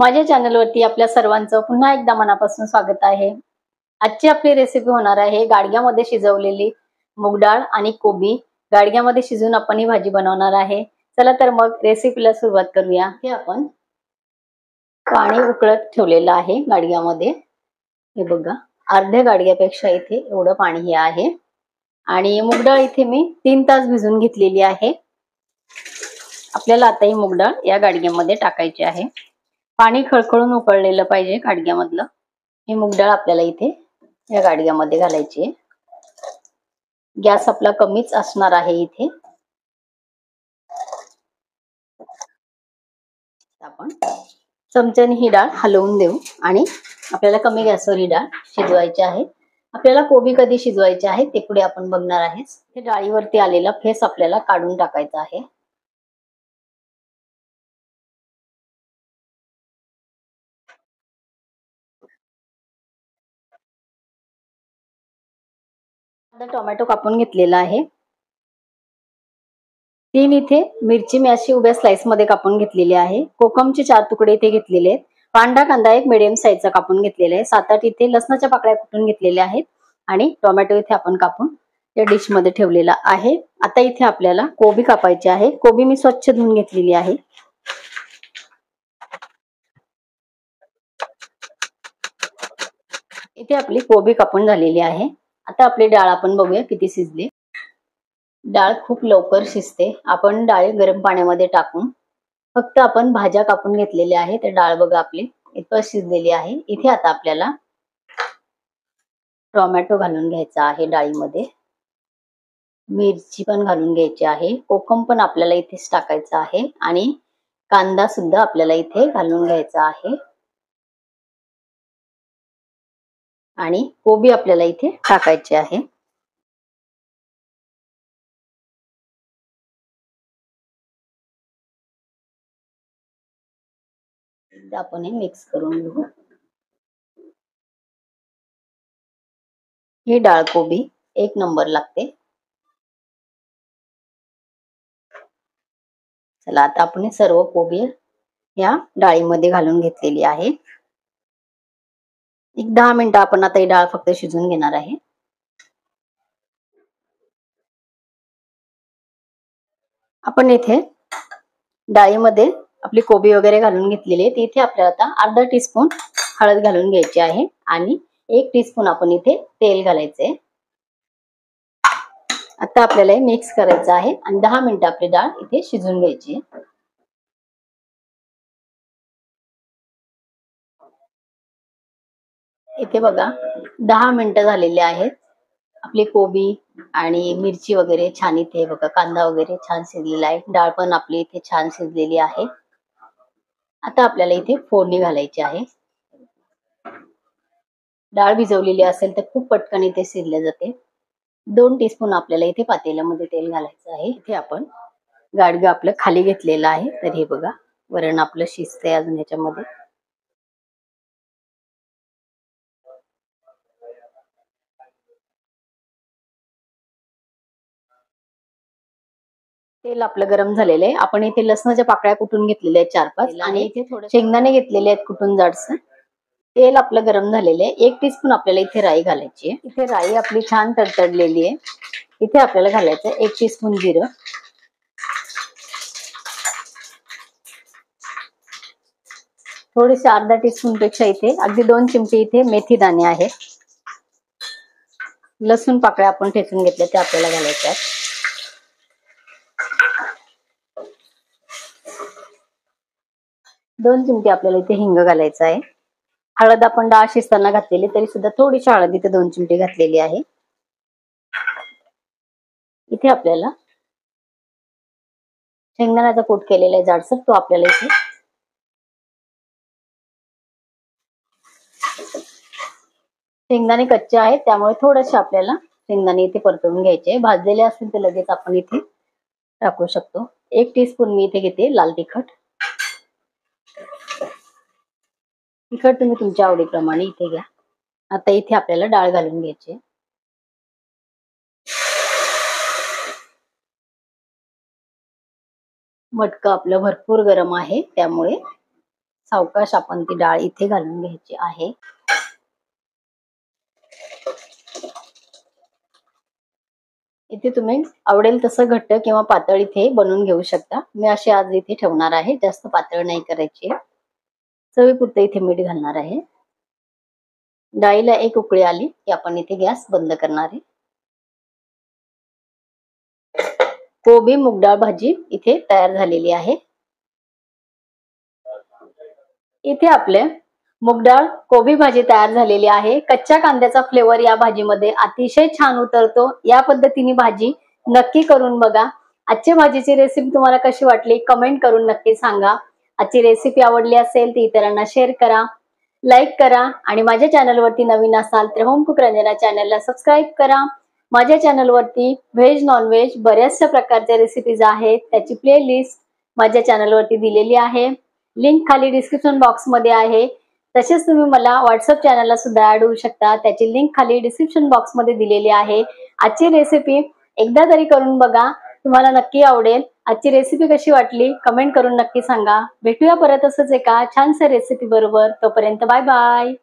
माझ्या चॅनलवरती आपल्या सर्वांचं पुन्हा एकदा मनापासून स्वागत आहे। आजची आपली रेसिपी होणार आहे गाडग्यामध्ये शिजवलेली मूग डाळ आणि कोबी। गाडग्यामध्ये शिजवून आपण ही भाजी बनवणार आहे। चला तर मग रेसिपीला सुरुवात करूया। हे आपण पाणी उकळत ठेवलेलं आहे गाडग्यामध्ये। हे बघा, अर्ध्या गाडग्यापेक्षा इथे एवढं पाणी हे आहे। आणि मूग डाळ इथे मी 3 तास भिजवून घेतलेली आहे। आपल्याला आता ही मूग डाळ या गाडग्यामध्ये टाकायची आहे। पाणी खळखळून उकळलेलं पाहिजे गाडग्यामधलं। ही मूग डाळ आपल्याला इथे या गाडग्यामध्ये घालायची आहे। गॅस आपला कमीच असणार आहे इथे। आपण चमच्याने ही डाळ हलवून देऊ आणि आपल्याला कमी गॅसवर ही डाळ शिजवायची आहे। आपल्याला कोबी कधी शिजवायचे आहे ते पुढे आपण बघणार आहे। हे डाळीवरती आलेला फेस आपल्याला काढून टाकायचा आहे। आता टोमॅटो कापून घेतलेला आहे। 3 इथे मिरची मी अशी उभ्या स्लाइस मध्ये कापून घेतलेली आहे। कोकमचे 4 तुकडे इथे घेतलेले आहेत। पांढरा कांदा एक मीडियम साईजचा कापून घेतलेला आहे। 7-8 इथे लसणाच्या पाकळ्या कुटून घेतलेल्या आहेत आणि टोमॅटो इथे आपण कापून या डिश मध्ये ठेवलेला आहे। आता इथे आपल्याला कोबी कापायची आहे। कोबी मी स्वच्छ धुवून घेतलेली आहे। इथे आपली कोबी कापून झालेली आहे। आता आपली डाळ आपण बघूया किती शिजली। डाळ खूप लवकर शिजते। आपण डाळ गरम पाण्यामध्ये टाकून फक्त आपण भाज्या कापून घेतलेल्या आहे। तर डाळ बघा आपली इतकं शिजलेली आहे। इथे आता आपल्याला टोमॅटो घालून घ्यायचा आहे डाळीमध्ये। मिरची पण घालून घ्यायची आहे। कोकम पण आपल्याला इथेच टाकायचा आहे आणि कांदा सुद्धा आपल्याला इथे घालून घ्यायचा आहे आणि कोबी आपल्याला इथे टाकायची आहे। आपण हे मिक्स करून घेऊ। ही डाळ कोबी एक नंबर लागते। चला आता आपण सर्व कोबी या डाळीमध्ये घालून घेतलेली आहे। एक 10 मिनिटं आपण आता ही डाळ फक्त शिजवून घेणार आहे। आपण इथे डाळीमध्ये आपली कोबी वगैरे घालून घेतलेली आहे। इथे आपल्याला आता अर्धा टीस्पून हळद घालून घ्यायची आहे आणि 1 टीस्पून आपण इथे तेल घालायचे। आता आपल्याला हे मिक्स करायचं आहे आणि 10 मिनिटं आपली डाळ इथे शिजून घ्यायची आहे। इथे बघा 10 मिनिटं झालेली आहेत। आपली कोबी आणि मिरची वगैरे छान इथे बघा, कांदा वगैरे छान शिजलेला आहे। डाळ पण आपली इथे छान शिजलेली आहे। आता आपल्याला इथे फोडणी घालायची आहे। डाळ भिजवलेली असेल तर खूप पटकन इथे शिजले जाते। 2 टीस्पून आपल्याला इथे पातेल्यामध्ये तेल घालायचं आहे। इथे आपण गाडगं आपलं खाली घेतलेलं आहे। तर हे बघा, वरण आपलं शिजतंय अजून याच्यामध्ये। तेल आपलं गरम झालेलं आहे। आपण इथे लसणाच्या पाकळ्या कुटून घेतलेल्या आहेत 4-5 आणि इथे थोडे शेंगदाणे घेतलेले आहेत कुटून जाडसर। तेल आपलं गरम झालेलं आहे। 1 टीस्पून आपल्याला इथे राई घालायची आहे। इथे राई आपली छान तडतडलेली आहे। इथे आपल्याला घालायचं 1 टीस्पून जिरं, थोडेसे अर्धा टीस्पून पेक्षा इथे अगदी 2 चिमटे इथे मेथी दाणे आहे। लसूण पाकळ्या आपण ठेचून घेतल्या त्या आपल्याला घालायच्या आहेत। 2 चिमटे आपल्याला इथे हिंग घालायचा आहे। हळद आपण डाळ शिजताना घातलेली, तरी सुद्धा थोडीशी हळद इथे 2 चिमटे घातलेली आहे। इथे आपल्याला शेंगदाण्याचा कूट केलेला आहे जाडसर, तो आपल्याला इथे शेंगदाणे कच्चे आहेत त्यामुळे थोडेसे आपल्याला शेंगदाणे इथे परतवून घ्यायचे। भाजलेले असतील तर लगेच आपण इथे टाकू शकतो। 1 टीस्पून मी इथे घेते लाल तिखट। तिखट तुम्ही तुमच्या आवडीप्रमाणे इथे घ्या। आता इथे आपल्याला डाळ घालून घ्यायची। मटका आपलं भरपूर गरम आहे त्यामुळे सावकाश आपण ती डाळ इथे घालून घ्यायची आहे. इथे तुम्ही आवडेल तसं घट्ट किंवा पातळ इथे बनवून घेऊ शकता. मी अशी आज इथे ठेवणार आहे, जास्त पातळ नाही करायची. चवीपुरतं इथे मीठ घालणार आहे. डाळीला एक उकळी आली की आपण इथे गॅस बंद करणार आहे. कोबी मूग डाळ भाजी इथे तयार झालेली आहे. इथे आपले मूग डाळ कोबी भाजी तयार झालेली आहे. कच्च्या कांद्याचा फ्लेवर या भाजीमध्ये अतिशय छान उतरतो. या पद्धतीने भाजी नक्की करून बघा. आजची भाजीची रेसिपी तुम्हाला कशी वाटली कमेंट करून नक्की सांगा. आजची रेसिपी आवडली असेल तर इतरांना शेअर करा, लाईक करा आणि माझ्या चॅनलवरती नवीन असाल तर होम कुक रंजना चॅनलला सबस्क्राईब करा. माझ्या चॅनलवरती व्हेज नॉन व्हेज बऱ्याचशा प्रकारच्या रेसिपीज आहेत, त्याची प्लेलिस्ट माझ्या चॅनलवरती दिलेली आहे. लिंक खाली डिस्क्रिप्शन बॉक्स मध्ये आहे. तसेच तुम्ही मला व्हॉट्सअप चॅनलला सुद्धा ऍड होऊ शकता, त्याची लिंक खाली डिस्क्रिप्शन बॉक्स मध्ये दिलेली आहे. आजची रेसिपी एकदा तरी करून बघा, तुम्हाला नक्की आवडेल. आजची रेसिपी कशी वाटली कमेंट करून नक्की सांगा. भेटूया परत असंच एका छानशा रेसिपी बरोबर. तोपर्यंत बाय बाय.